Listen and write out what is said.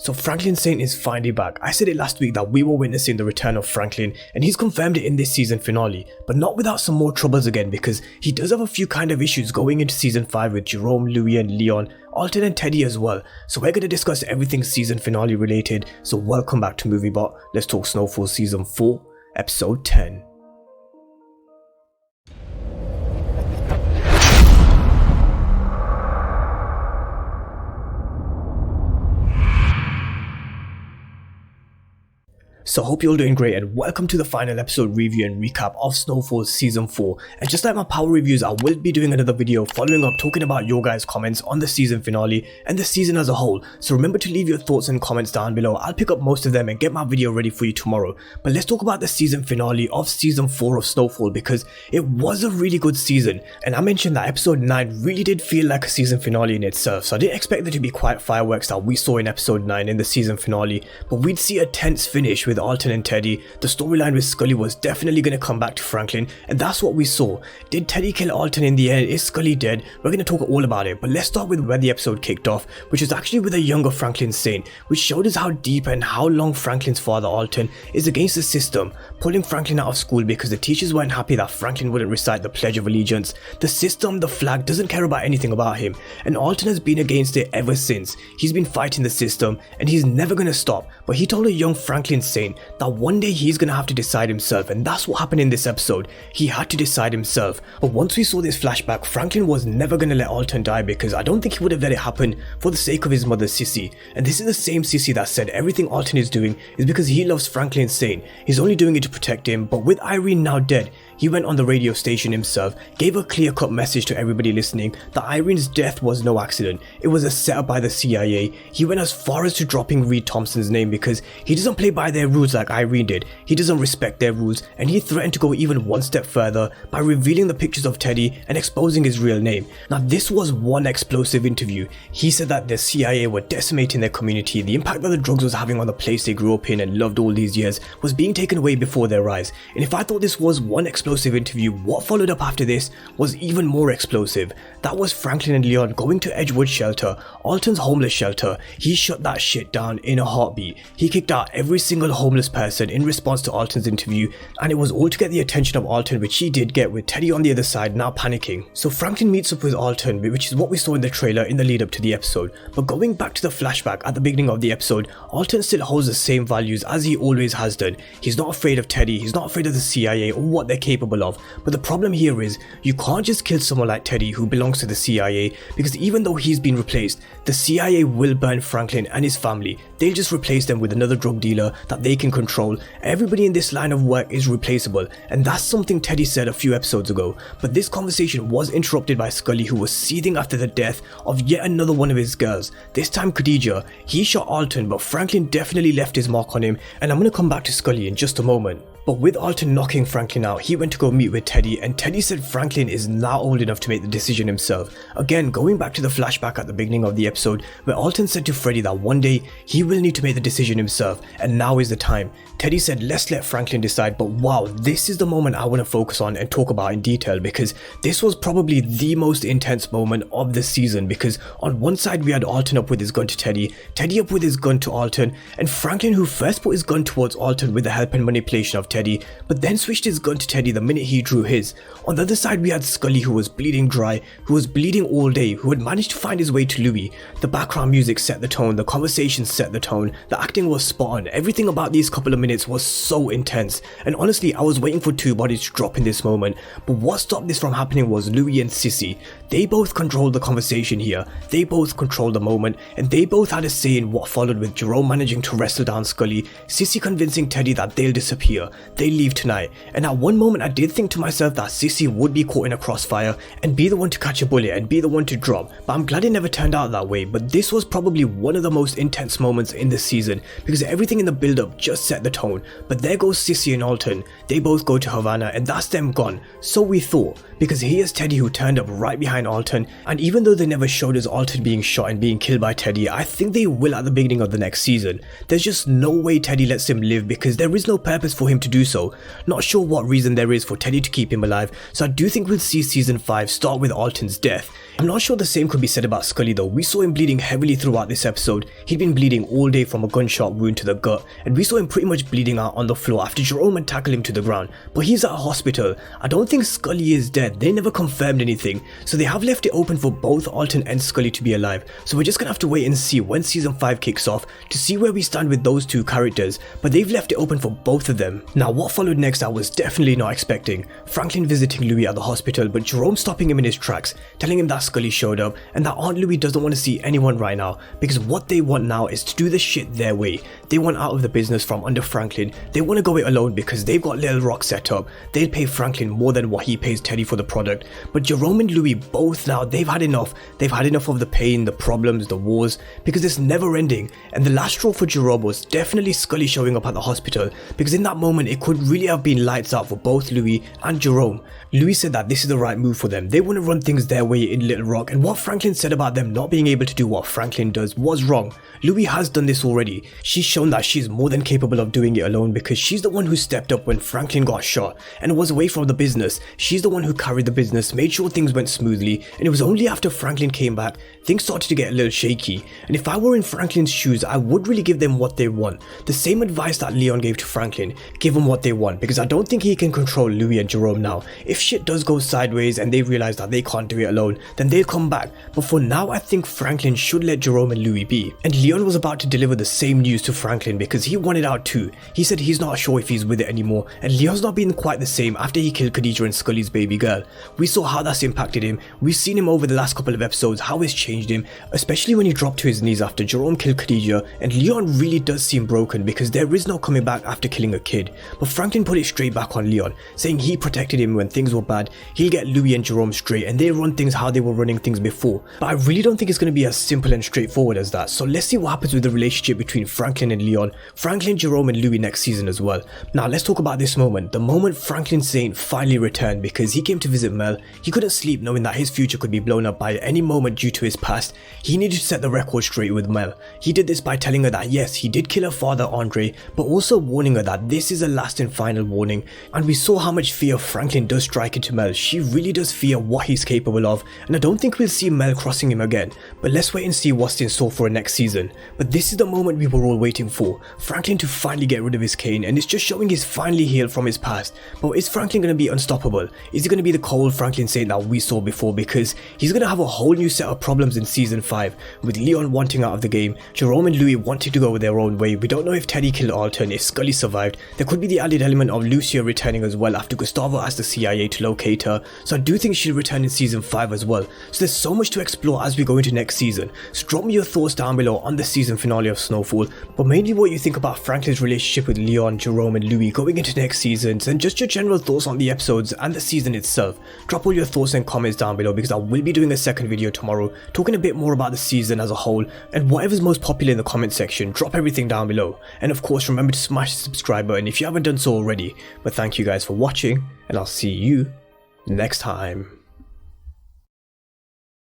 So Franklin Saint is finally back. I said it last week that we were witnessing the return of Franklin, and he's confirmed it in this season finale, but not without some more troubles again, because he does have a few kind of issues going into season 5 with Jerome, Louie and Leon, Alton and Teddy as well. So we're going to discuss everything season finale related, so welcome back to MovieBot. Let's talk Snowfall season 4, episode 10. So hope you're all doing great, and welcome to the final episode review and recap of Snowfall season 4. And just like my power reviews, I will be doing another video following up talking about your guys' comments on the season finale and the season as a whole. So remember to leave your thoughts and comments down below. I'll pick up most of them and get my video ready for you tomorrow. But let's talk about the season finale of season 4 of Snowfall, because it was a really good season. And I mentioned that episode 9 really did feel like a season finale in itself. So I didn't expect there to be quite fireworks that we saw in episode 9 in the season finale, but we'd see a tense finish with Alton and Teddy. The storyline with Skully was definitely going to come back to Franklin, and that's what we saw. Did Teddy kill Alton in the end? Is Skully dead? We're going to talk all about it, but let's start with where the episode kicked off, which is actually with a younger Franklin Saint, which showed us how deep and how long Franklin's father Alton is against the system, pulling Franklin out of school because the teachers weren't happy that Franklin wouldn't recite the Pledge of Allegiance. The system, the flag, doesn't care about anything about him, and Alton has been against it ever since. He's been fighting the system, and he's never going to stop. But he told a young Franklin Saint that one day he's gonna have to decide himself, and that's what happened in this episode. He had to decide himself. But once we saw this flashback, Franklin was never gonna let Alton die, because I don't think he would have let it happen for the sake of his mother Sissy. And this is the same Sissy that said everything Alton is doing is because he loves Franklin Saint. He's only doing it to protect him. But with Irene now dead, he went on the radio station himself, gave a clear-cut message to everybody listening that Irene's death was no accident. It was a setup by the CIA. He went as far as to dropping Reed Thompson's name because he doesn't play by their rules like Irene did. He doesn't respect their rules, and he threatened to go even one step further by revealing the pictures of Teddy and exposing his real name. Now this was one explosive interview. He said that the CIA were decimating their community. The impact that the drugs was having on the place they grew up in and loved all these years was being taken away before their eyes. And if I thought this was one explosive interview, what followed up after this was even more explosive. That was Franklin and Leon going to Edgewood shelter, Alton's homeless shelter. He shut that shit down in a heartbeat. He kicked out every single homeless person in response to Alton's interview, and it was all to get the attention of Alton, which he did get, with Teddy on the other side now panicking. So Franklin meets up with Alton, which is what we saw in the trailer in the lead up to the episode. But going back to the flashback at the beginning of the episode, Alton still holds the same values as he always has done. He's not afraid of Teddy, he's not afraid of the CIA or what they're capable of. But the problem here is, you can't just kill someone like Teddy who belongs to the CIA, because even though he's been replaced, the CIA will burn Franklin and his family. They'll just replace them with another drug dealer that they can control. Everybody in this line of work is replaceable, and that's something Teddy said a few episodes ago. But this conversation was interrupted by Skully, who was seething after the death of yet another one of his girls, this time Khadija. He shot Alton, but Franklin definitely left his mark on him, and I'm going to come back to Skully in just a moment. But with Alton knocking Franklin out, he went to go meet with Teddy, and Teddy said Franklin is now old enough to make the decision himself. Again, going back to the flashback at the beginning of the episode, where Alton said to Freddy that one day he will need to make the decision himself, and now is the time. Teddy said let's let Franklin decide, but wow, this is the moment I want to focus on and talk about in detail, because this was probably the most intense moment of the season. Because on one side we had Alton up with his gun to Teddy, Teddy up with his gun to Alton, and Franklin, who first put his gun towards Alton with the help and manipulation of Teddy, but then switched his gun to Teddy the minute he drew his. On the other side we had Skully, who was bleeding dry, who was bleeding all day, who had managed to find his way to Louie. The background music set the tone, the conversation set the tone, the acting was spot on. Everything about these couple of minutes was so intense, and honestly I was waiting for two bodies to drop in this moment. But what stopped this from happening was Louie and Sissy. They both controlled the conversation here, they both controlled the moment, and they both had a say in what followed, with Jerome managing to wrestle down Skully, Sissy convincing Teddy that they'll disappear, they leave tonight. And at one moment I did think to myself that Sissy would be caught in a crossfire and be the one to catch a bullet and be the one to drop, but I'm glad it never turned out that way. But this was probably one of the most intense moments in the season, because everything in the build up just set the tone. But there goes Sissy and Alton, they both go to Havana, and that's them gone. So we thought, because here's Teddy who turned up right behind Alton, and even though they never showed us Alton being shot and being killed by Teddy, I think they will at the beginning of the next season. There's just no way Teddy lets him live, because there is no purpose for him to do so. Not sure what reason there is for Teddy to keep him alive, so I do think we'll see season 5 start with Alton's death. I'm not sure the same could be said about Skully though. We saw him bleeding heavily throughout this episode. He'd been bleeding all day from a gunshot wound to the gut, and we saw him pretty much bleeding out on the floor after Jerome had tackled him to the ground. But he's at a hospital. I don't think Skully is dead. They never confirmed anything, so they have left it open for both Alton and Skully to be alive. So we're just gonna have to wait and see when season 5 kicks off to see where we stand with those two characters, but they've left it open for both of them. Now what followed next I was definitely not expecting. Franklin visiting Louie at the hospital, but Jerome stopping him in his tracks, telling him that Skully showed up and that Aunt Louie doesn't want to see anyone right now because what they want now is to do the shit their way. They want out of the business from under Franklin. They want to go it alone because they've got Little Rock set up. They'll pay Franklin more than what he pays Teddy for the product. But Jerome and Louie both now, they've had enough. They've had enough of the pain, the problems, the wars, because it's never ending. And the last straw for Jerome was definitely Skully showing up at the hospital, because in that moment it could really have been lights out for both Louie and Jerome. Louie said that this is the right move for them. They want to run things their way in Little Rock, and what Franklin said about them not being able to do what Franklin does was wrong. Louie has done this already. She's shown that she's more than capable of doing it alone because she's the one who stepped up when Franklin got shot and was away from the business. She's the one who carried the business, made sure things went smoothly, and it was only after Franklin came back things started to get a little shaky. And if I were in Franklin's shoes, I would really give them what they want. The same advice that Leon gave to Franklin, give them what they want, because I don't think he can control Louie and Jerome now. If shit does go sideways and they realize that they can't do it alone, then they'll come back. But for now, I think Franklin should let Jerome and Louie be. And Leon was about to deliver the same news to Franklin because he wanted out too. He said he's not sure if he's with it anymore, and Leon's not been quite the same after he killed Khadija and Skully's baby girl. We saw how that's impacted him. We've seen him over the last couple of episodes, how it's changed him, especially when he dropped to his knees after Jerome killed Khadija, and Leon really does seem broken because there is no coming back after killing a kid. But Franklin put it straight back on Leon, saying he protected him when things were bad. He'll get Louie and Jerome straight and they'll run things how they were running things before. But I really don't think it's going to be as simple and straightforward as that. So let's see what happens with the relationship between Franklin and Leon, Franklin, Jerome and Louie next season as well. Now let's talk about this moment, the moment Franklin Saint finally returned, because he came to visit Mel. He couldn't sleep knowing that his future could be blown up by any moment due to his past. He needed to set the record straight with Mel. He did this by telling her that yes, he did kill her father Andre, but also warning her that this is a last and final warning. And we saw how much fear Franklin does strike into Mel. She really does fear what he's capable of, and I don't think we'll see Mel crossing him again. But let's wait and see what's in store for next season. But this is the moment we were all waiting for, Franklin to finally get rid of his cane, and it's just showing he's finally healed from his past. But is Franklin going to be unstoppable? Is he going to be the cold Franklin Saint that we saw before? Because he's going to have a whole new set of problems in season 5, with Leon wanting out of the game, Jerome and Louie wanting to go their own way. We don't know if Teddy killed Alton, if Skully survived. There could be the added element of Lucia returning as well after Gustavo asked the CIA to locate her, so I do think she'll return in season 5 as well. So there's so much to explore as we go into next season. So drop me your thoughts down below on the season finale of Snowfall, but mainly what you think about Franklin's relationship with Leon, Jerome and Louie going into next seasons, and just your general thoughts on the episodes and the season itself. Drop all your thoughts and comments down below, because I will be doing a second video tomorrow talking a bit more about the season as a whole, and whatever's most popular in the comment section, drop everything down below. And of course remember to smash the subscribe button if you haven't done so already. But thank you guys for watching, and I'll see you next time.